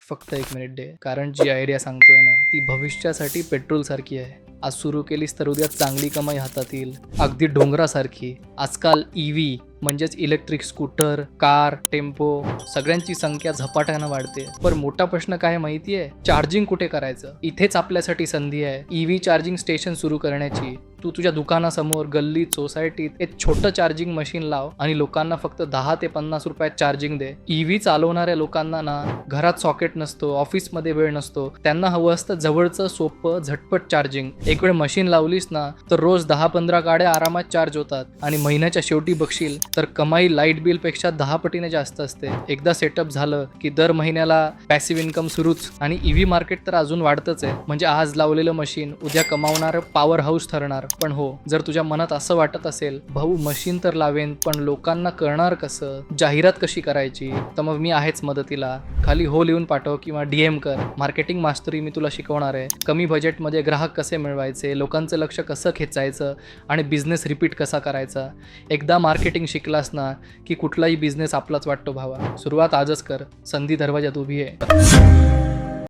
फक्त 1 मिनिट दे. कारण जी आयडिया सांगतोय ना, ती भविष्यासाठी पेट्रोलसारखी आहे. आज सुरू केलीस तर उद्या चांगली कमाई हातात येईल. अगदी डोंगरासारखी. आजकाल EV म्हणजेच इलेक्ट्रिक स्कूटर, कार, टेम्पो सगळ्यांची संख्या झपाट्यानं वाढते. पण मोठा प्रश्न काय माहिती आहे? चार्जिंग कुठे करायचं? इथेच आपल्यासाठी संधी आहे. EV चार्जिंग स्टेशन सुरू करण्याची. तू तुझ्या दुकानासमोर, गल्लीत, सोसायटीत एक छोटं चार्जिंग मशीन लाव आणि लोकांना फक्त 10 ते 50 रुपयात चार्जिंग दे. EV चालवणाऱ्या लोकांना ना घरात सॉकेट नसतो, ऑफिसमध्ये वेळ नसतो. त्यांना हवं असतं जवळचं, सोपं, झटपट चार्जिंग. एक वेळ मशीन लावलीस ना तर रोज 10-15 गाड्या आरामात चार्ज होतात आणि महिन्याच्या शेवटी बघशील तर कमाई लाईट बिलपेक्षा 10 पटीने जास्त असते. एकदा सेटअप झालं की दर महिन्याला पॅसिव्ह इन्कम सुरूच. आणि EV मार्केट तर अजून वाढतच आहे. म्हणजे आज लावलेलं मशीन उद्या कमावणारं पॉवर हाऊस ठरणार. पण हो, जर तुझ्या मनात असं वाटत असेल भाऊ मशीन तर लावेन पण लोकांना कळणार कसं, जाहिरात कशी करायची, तर मग मी आहेच मदतीला. खाली हो लिहून पाठव किंवा DM कर. मार्केटिंग मास्टरी मी तुला शिकवणार आहे. कमी बजेटमध्ये ग्राहक कसे मिळवायचे, लोकांचं लक्ष कसं खेचायचं आणि बिझनेस रिपीट कसा करायचा. एकदा मार्केटिंग शिकलास ना की कुठलाही बिझनेस आपलाच वाटतो भावा. सुरुवात आजच कर. संधी दरवाजात उभी आहे.